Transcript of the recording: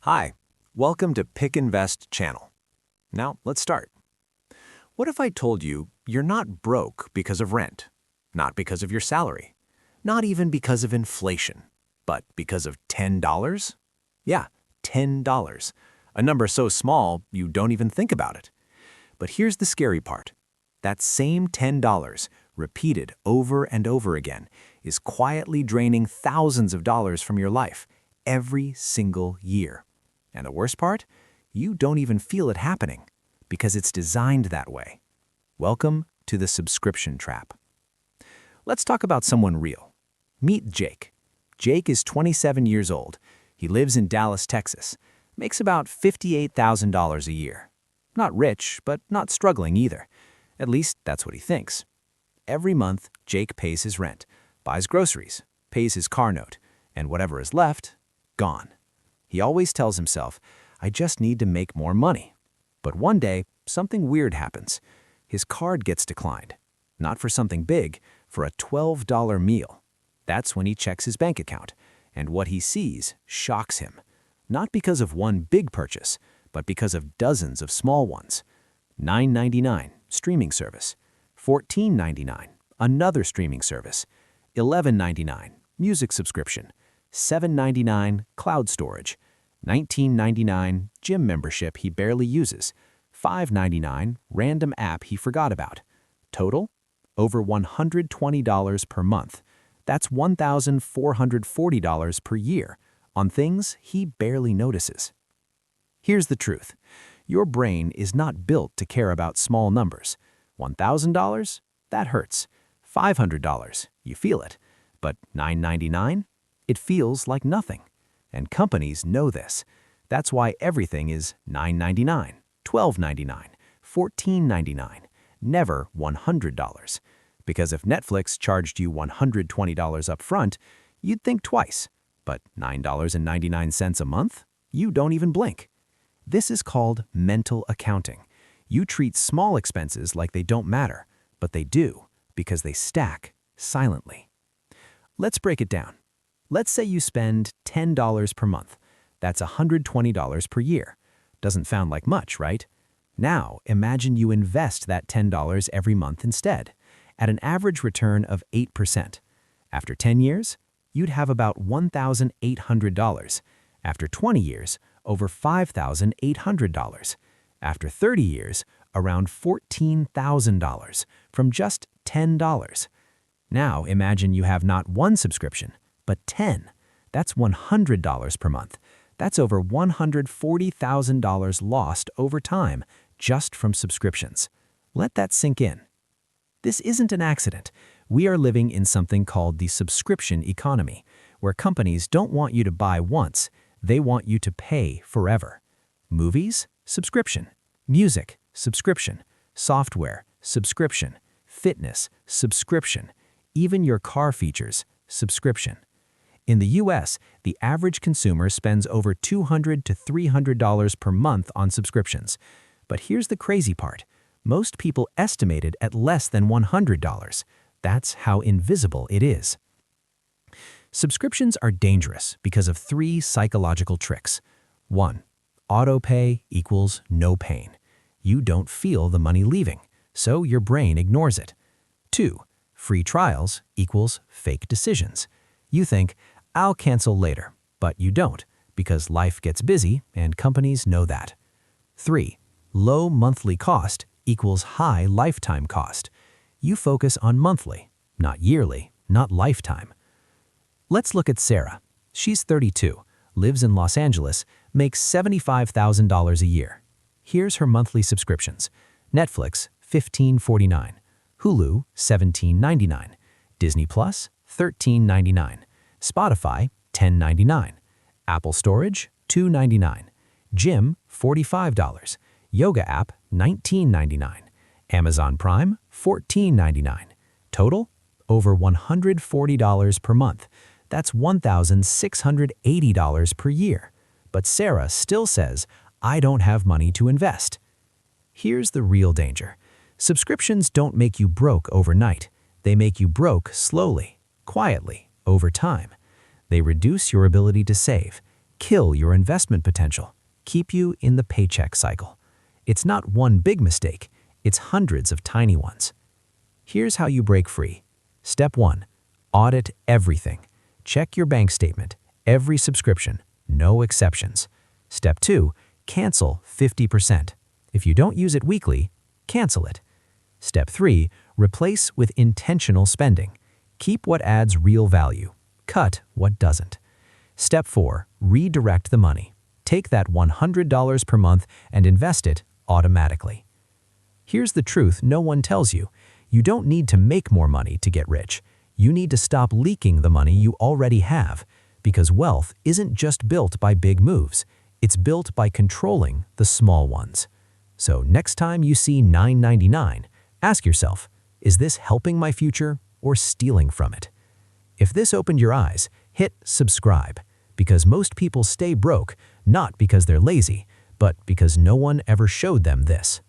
Hi, welcome to Pick Invest channel. Now, let's start. What if I told you you're not broke because of rent, not because of your salary, not even because of inflation, but because of $10? Yeah, $10. A number so small you don't even think about it. But here's the scary part. That same $10, repeated over and over again, is quietly draining thousands of dollars from your life every single year. And the worst part? You don't even feel it happening because it's designed that way. Welcome to the subscription trap. Let's talk about someone real. Meet Jake. Jake is 27 years old. He lives in Dallas, Texas. Makes about $58,000 a year. Not rich, but not struggling either. At least that's what he thinks. Every month, Jake pays his rent, buys groceries, pays his car note, and whatever is left, gone. He always tells himself, I just need to make more money. But one day, something weird happens. His card gets declined. Not for something big, for a $12 meal. That's when he checks his bank account, and what he sees shocks him. Not because of one big purchase, but because of dozens of small ones. $9.99, streaming service. $14.99, another streaming service. $11.99, music subscription. $7.99, cloud storage. $19.99, gym membership he barely uses. $5.99, random app he forgot about. Total? Over $120 per month. That's $1,440 per year on things he barely notices. Here's the truth. Your brain is not built to care about small numbers. $1,000? That hurts. $500? You feel it. But $9.99? It feels like nothing. And companies know this. That's why everything is $9.99, $12.99, $14.99, never $100. Because if Netflix charged you $120 up front, you'd think twice. But $9.99 a month? You don't even blink. This is called mental accounting. You treat small expenses like they don't matter, but they do because they stack silently. Let's break it down. Let's say you spend $10 per month. That's $120 per year. Doesn't sound like much, right? Now, imagine you invest that $10 every month instead, at an average return of 8%. After 10 years, you'd have about $1,800. After 20 years, over $5,800. After 30 years, around $14,000 from just $10. Now imagine you have not one subscription, but 10. That's $100 per month. That's over $140,000 lost over time just from subscriptions. Let that sink in. This isn't an accident. We are living in something called the subscription economy, where companies don't want you to buy once, they want you to pay forever. Movies? Subscription. Music? Subscription. Software? Subscription. Fitness? Subscription. Even your car features? Subscription. In the US, the average consumer spends over $200 to $300 per month on subscriptions. But here's the crazy part. Most people estimate it at less than $100. That's how invisible it is. Subscriptions are dangerous because of three psychological tricks. 1. Auto-pay equals no pain. You don't feel the money leaving, so your brain ignores it. 2. Free trials equals fake decisions. You think, I'll cancel later, but you don't, because life gets busy and companies know that. 3. Low monthly cost equals high lifetime cost. You focus on monthly, not yearly, not lifetime. Let's look at Sarah. She's 32, lives in Los Angeles, makes $75,000 a year. Here's her monthly subscriptions. Netflix, $15.49. Hulu, $17.99. Disney Plus, $13.99. Spotify, $10.99. Apple Storage, $2.99. Gym, $45. Yoga app, $19.99. Amazon Prime, $14.99. Total, over $140 per month. That's $1,680 per year. But Sarah still says, I don't have money to invest. Here's the real danger. Subscriptions don't make you broke overnight. They make you broke slowly, quietly, over time. They reduce your ability to save, kill your investment potential, keep you in the paycheck cycle. It's not one big mistake, it's hundreds of tiny ones. Here's how you break free. Step 1. Audit everything. Check your bank statement, every subscription, no exceptions. Step 2. Cancel 50%. If you don't use it weekly, cancel it. Step 3. Replace with intentional spending. Keep what adds real value. Cut what doesn't. Step 4. Redirect the money. Take that $100 per month and invest it automatically. Here's the truth no one tells you. You don't need to make more money to get rich. You need to stop leaking the money you already have, because wealth isn't just built by big moves. It's built by controlling the small ones. So next time you see $9.99, ask yourself, is this helping my future or stealing from it? If this opened your eyes, hit subscribe, because most people stay broke not because they're lazy, but because no one ever showed them this.